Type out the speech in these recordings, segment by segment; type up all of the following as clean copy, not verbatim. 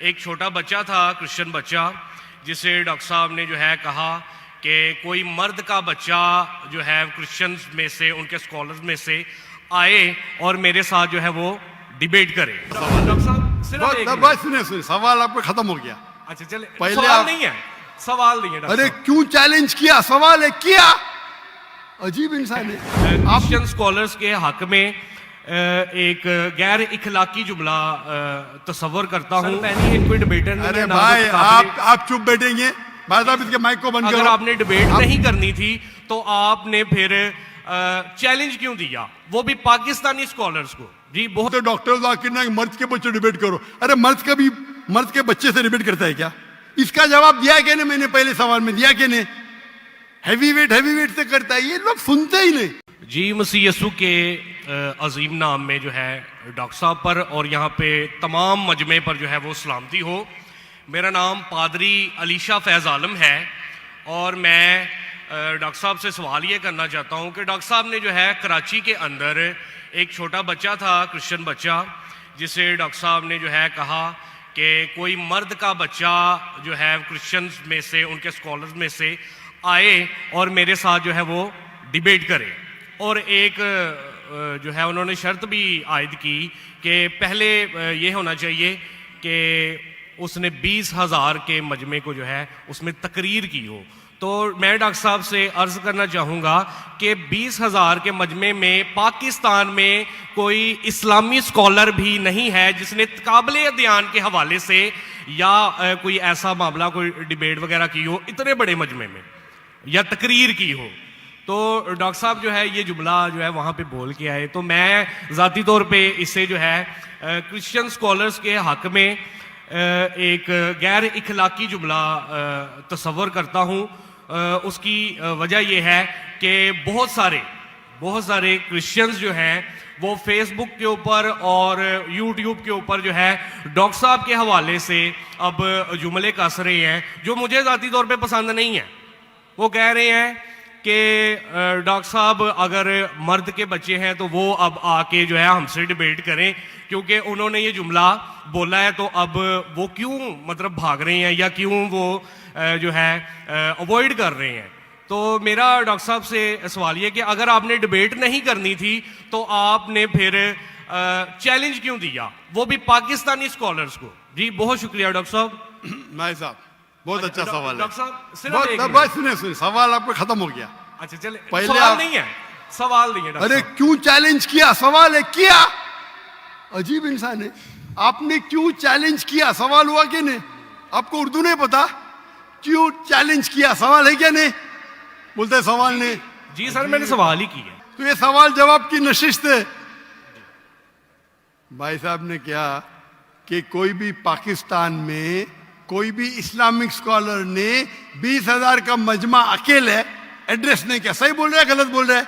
एक छोटा बच्चा था, क्रिश्चियन बच्चा, जिसे डॉक्टर साहब ने जो है कहा कि कोई मर्द का बच्चा जो है क्रिश्चियंस में से, उनके स्कॉलर्स में से आए और मेरे साथ जो है वो डिबेट करे। डॉक्टर साहब सुनिए, सवाल आपका खत्म हो गया। अच्छा चले, पहले सवाल नहीं है, सवाल नहीं है। अरे क्यों चैलेंज किया? सवाल है किया। अजीब इंसान है। क्रिश्चियन स्कॉलर्स के हक में एक गैर इखलाकी जुमला तस्वर करता हूँ। कोई डिबेटर नहीं। अरे भाई आप चुप बैठेंगे? भाई साहब इसके माइक को बंद करो। अगर आपने डिबेट नहीं करनी थी तो आपने फिर चैलेंज क्यों दिया, वो भी पाकिस्तानी स्कॉलर्स को? जी बहुत डॉक्टर जाकिर नाइक मर्द के बच्चे डिबेट करो। अरे मर्द के बच्चे से डिबेट करता है क्या? इसका जवाब दिया क्या नहीं? मैंने पहले सवाल में दिया क्या नहीं? हैवीवेट से करता है, ये लोग सुनते ही नहीं। जी मसीह यसू के अजीम नाम में जो है डॉक्टर साहब पर और यहाँ पे तमाम मजमे पर जो है वो सलामती हो। मेरा नाम पादरी अलीशा फैज़ आलम है और मैं डॉक्टर साहब से सवाल ये करना चाहता हूँ कि डॉक्टर साहब ने जो है कराची के अंदर एक छोटा बच्चा था, क्रिश्चियन बच्चा, जिसे डॉक्टर साहब ने जो है कहा कि कोई मर्द का बच्चा जो है क्रिश्चियंस में से, उनके स्कॉलर्स में से आए और मेरे साथ जो है वो डिबेट करे। और एक जो है उन्होंने शर्त भी आयद की कि पहले ये होना चाहिए कि उसने 20,000 के मजमे को जो है उसमें तकरीर की हो। तो मैं डॉक्टर साहब से अर्ज़ करना चाहूँगा कि 20,000 के मजमे में पाकिस्तान में कोई इस्लामी स्कॉलर भी नहीं है जिसने काबिल अध्ययन के हवाले से या कोई ऐसा मामला, कोई डिबेट वगैरह की हो इतने बड़े मजमे में या तकरीर की हो। तो डॉक्टर साहब जो है ये जुमला जो है वहाँ पे बोल के आए, तो मैं ज़ाती तौर पे इसे जो है क्रिश्चियन स्कॉलर्स के हक में एक गैर इखलाकी जुमला तस्वर करता हूँ। उसकी वजह यह है कि बहुत सारे क्रिश्चियंस जो हैं वो फेसबुक के ऊपर और यूट्यूब के ऊपर जो है डॉक्टर साहब के हवाले से अब जुमले कस रहे हैं जो मुझे ज़ाती तौर पे पसंद नहीं है। वो कह रहे हैं कि डॉक्टर साहब अगर मर्द के बच्चे हैं तो वो अब आके जो है हमसे डिबेट करें, क्योंकि उन्होंने ये जुमला बोला है। तो अब वो क्यों मतलब भाग रहे हैं या क्यों वो जो है अवॉइड कर रहे हैं। तो मेरा डॉक्टर साहब से सवाल ये कि अगर आपने डिबेट नहीं करनी थी तो आपने फिर चैलेंज क्यों दिया, वो भी पाकिस्तानी स्कॉलर्स को? जी बहुत शुक्रिया डॉक्टर साहब। भाई साहब बहुत अच्छा सवाल है। डॉक्टर साहब सुनिए, सवाल आपका खत्म हो गया। अच्छा चले, पहले सवाल नहीं है, सवाल नहीं है। अरे क्यों चैलेंज किया? सवाल है किया। अजीब इंसान है। आपने क्यों चैलेंज किया? सवाल हुआ कि नहीं? आपको उर्दू नहीं पता? क्यों चैलेंज किया? सवाल है क्या नहीं? बोलते सवाल नहीं। जी सर मैंने सवाल ही किया। तो ये सवाल जवाब की नशिस्त है। भाई साहब ने क्या कि कोई भी पाकिस्तान में कोई भी इस्लामिक स्कॉलर ने 20,000 का मजमा अकेले एड्रेस नहीं किया। सही बोल रहा है गलत बोल रहा है?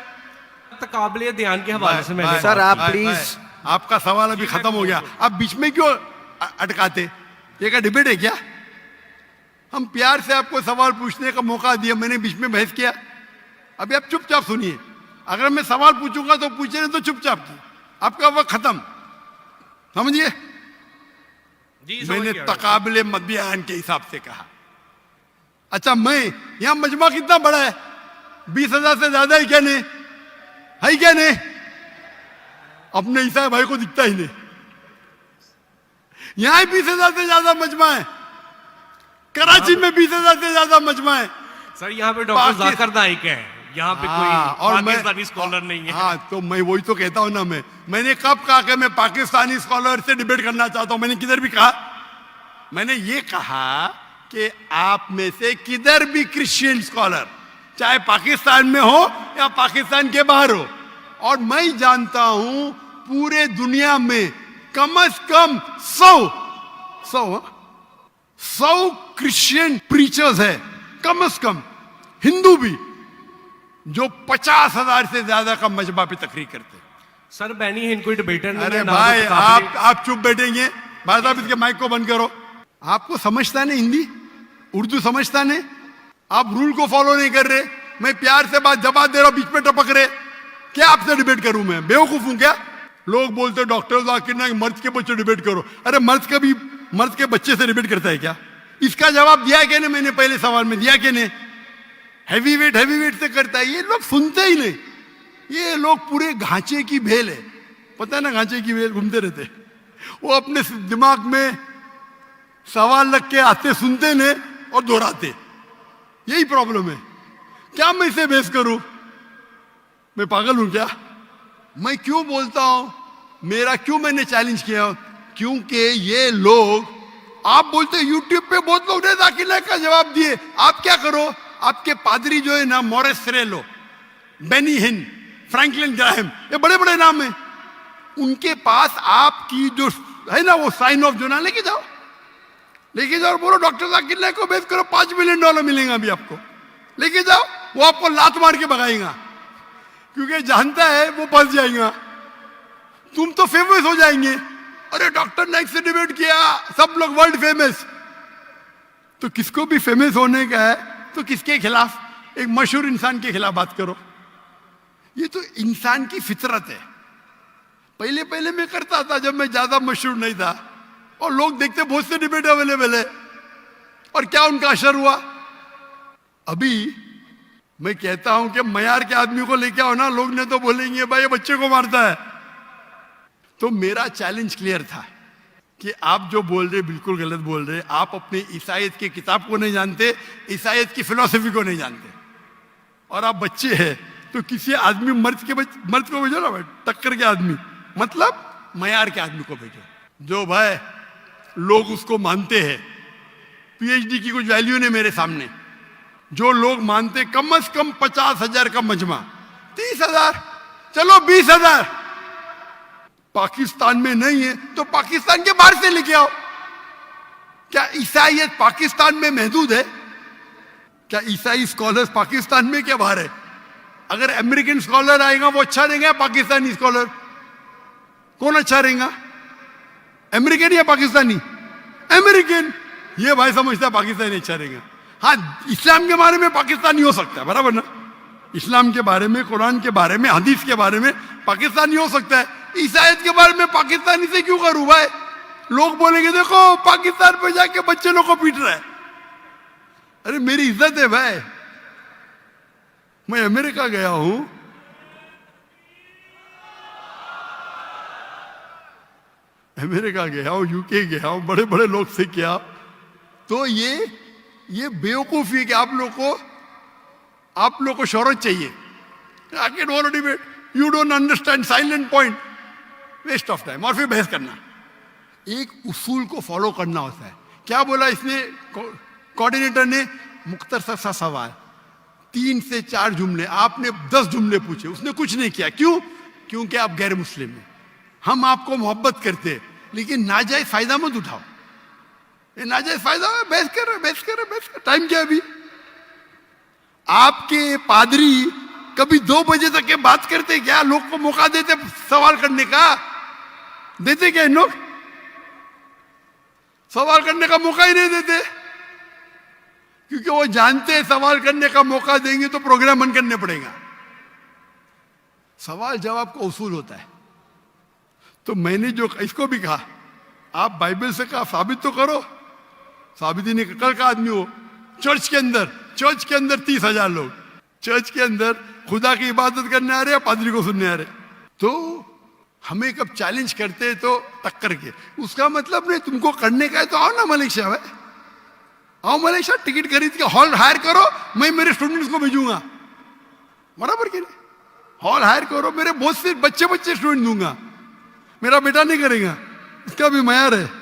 काबिल ध्यान के हवाले से मैं सर आप प्लीज, आपका सवाल अभी खत्म हो गया। आप बीच में क्यों अटकाते? ये क्या डिबेट है क्या? हम प्यार से आपको सवाल पूछने का मौका दिया, मैंने बीच में बहस किया? अभी आप चुपचाप सुनिए। अगर मैं सवाल पूछूंगा तो पूछे नहीं तो चुपचाप की, आपका वक्त खत्म। समझिए, मैंने तकाबिले मदबियान के हिसाब से कहा। अच्छा, मैं यहां मजमा कितना बड़ा है? 20,000 से ज्यादा है क्या नहीं? है क्या नहीं? अपने ईसा भाई को दिखता ही नहीं। यहां 20,000 से ज्यादा मजमा है। कराची में 20,000 से ज्यादा मजमा है। सर यहाँ पे डॉक्टर जाकिर नाइक है, यहाँ पे कोई पाकिस्तानी स्कॉलर नहीं है। हाँ, तो मैं वही तो कहता हूं ना। मैंने कब कहा कि मैं पाकिस्तानी स्कॉलर से डिबेट करना चाहता हूं? मैंने किधर भी कहा? मैंने ये कहा कि आप में से किधर भी क्रिश्चियन स्कॉलर, चाहे पाकिस्तान में हो या पाकिस्तान के बाहर हो, और मैं जानता हूं पूरे दुनिया में कम से कम 100 क्रिश्चियन प्रीचर्स है, कम से कम हिंदू भी, जो 50,000 से ज्यादा का मजमा पे तकरीर करते। सर बैनी है कोई डिबेटर। अरे भाई आप चुप बैठेंगे? भाई साहब इसके माइक को बंद करो। आपको समझता नहीं हिंदी, उर्दू समझता नहीं? आप रूल को फॉलो नहीं कर रहे। मैं प्यार से बात जवाब दे रहा हूं, बीच में टपक रहे। क्या आपसे डिबेट करूं? मैं बेवकूफ हूं क्या? लोग बोलते डॉक्टर जाकिर नाइक मर्द के बच्चे डिबेट करो। अरे मर्द के बच्चे से रिपीट करता है क्या? इसका जवाब दिया क्या नहीं? मैंने पहले सवाल में दिया क्या नहीं? हैवी वेट से करता है। ये लोग सुनते ही नहीं। ये लोग पूरे घांचे की भेल है, पता है ना, घांचे की भेल घूमते रहते। वो अपने दिमाग में सवाल रख के आते, सुनते नहीं और दोहराते। यही प्रॉब्लम है। क्या मैं इसे बहस करूं? मैं पागल हूं क्या? मैं क्यों बोलता हूं? मेरा क्यों मैंने चैलेंज किया? क्योंकि ये लोग, आप बोलते यूट्यूब पे बहुत लोग ने दाखिला का जवाब दिए। आप क्या करो, आपके पादरी जो है ना, मोरेस सिरेलो, बेनी हिन, फ्रैंकलिन ग्राहम, ये बड़े बड़े नाम हैं, उनके पास आपकी जो है ना वो साइन ऑफ जोना लेके जाओ और बोलो डॉक्टर जाकिर नाइक को बेच करो, $5 मिलियन मिलेगा अभी आपको। लेके जाओ, वो आपको लात मार के भगाएगा, क्योंकि जानता है वो फंस जाएगा। तुम तो फेमस हो जाएंगे। अरे डॉक्टर नाइक से डिबेट किया, सब लोग वर्ल्ड फेमस। तो किसको भी फेमस होने का है तो किसके खिलाफ? एक मशहूर इंसान के खिलाफ बात करो। ये तो इंसान की फितरत है। पहले पहले मैं करता था जब मैं ज्यादा मशहूर नहीं था, और लोग देखते बहुत से डिबेट अवेलेबल है, और क्या उनका असर हुआ? अभी मैं कहता हूं कि मयार के आदमी को लेके आओ ना, लोग ने तो बोलेंगे भाई ये बच्चे को मारता है। तो मेरा चैलेंज क्लियर था कि आप जो बोल रहे बिल्कुल गलत बोल रहे। आप अपने ईसाईयत की किताब को नहीं जानते, ईसाईयत की फिलॉसफी को नहीं जानते, और आप बच्चे हैं। तो किसी आदमी मर्द को भेजो ना भाई, टक्कर के आदमी, मतलब मयार के आदमी को भेजो, जो भाई लोग उसको मानते हैं। पीएचडी की कुछ वैल्यू नहीं मेरे सामने। जो लोग मानते कम से कम 50,000 का मजमा, 30,000, चलो 20,000। पाकिस्तान में नहीं है तो पाकिस्तान के बाहर से लेके आओ। क्या ईसाईयत पाकिस्तान में महदूद है? क्या ईसाई स्कॉलर्स पाकिस्तान में क्या बाहर है? अगर अमेरिकन स्कॉलर आएगा वो अच्छा रहेगा, पाकिस्तानी स्कॉलर कौन अच्छा रहेगा? अमेरिकन या पाकिस्तानी? अमेरिकन। ये भाई समझता है पाकिस्तानी अच्छा रहेगा। हाँ, इस्लाम के बारे में पाकिस्तानी हो सकता है, बराबर ना? इस्लाम के बारे में, कुरान के बारे में, हदीस के बारे में पाकिस्तानी हो सकता है। ईसाईयत के बारे में पाकिस्तानी से क्यों करूं भाई? लोग बोलेंगे देखो पाकिस्तान पे जाके बच्चे लोग को पीट रहा है। अरे मेरी इज्जत है भाई। मैं अमेरिका गया हूं, यूके गया हूं, बड़े बड़े लोग से किया। तो ये बेवकूफी है कि आप लोग को शोहरत चाहिए। I can want to debate. You don't understand silent point. Waste of time. और फिर बहस करना। एक उसूल को फॉलो करना होता है। क्या बोला इसने कोऑर्डिनेटर ने? मुख्तसर सा सवाल, 3 से 4 जुमले। आपने 10 जुमले पूछे, उसने कुछ नहीं किया। क्यों? क्योंकि आप गैर मुस्लिम हैं। हम आपको मोहब्बत करते हैं, लेकिन नाजायज फायदा मत उठाओ। ये नाजायज फायदा है, बहस कर। टाइम क्या अभी? आपके पादरी कभी 2 बजे तक के बात करते क्या? लोग को मौका देते सवाल करने का? देते क्या इन लोग? सवाल करने का मौका ही नहीं देते, क्योंकि वो जानते हैं सवाल करने का मौका देंगे तो प्रोग्राम बंद करने पड़ेगा। सवाल जवाब का उसूल होता है। तो मैंने जो इसको भी कहा, आप बाइबल से कहा साबित तो करो। साबित ही नहीं। कल का आदमी हो, चर्च के अंदर 30,000 लोग, चर्च के अंदर खुदा की इबादत करने आ रहे हैं, पादरी को सुनने आ रहे। तो हमें कब चैलेंज करते तो टक्कर के, उसका मतलब नहीं तुमको करने का है तो आओ ना मलेशिया में, आओ मलेशिया, टिकट खरीद के हॉल हायर करो, मैं मेरे स्टूडेंट्स को भेजूंगा, बराबर के नहीं? हॉल हायर करो, मेरे बहुत से बच्चे स्टूडेंट दूंगा, मेरा बेटा नहीं करेगा, इसका भी मयार है।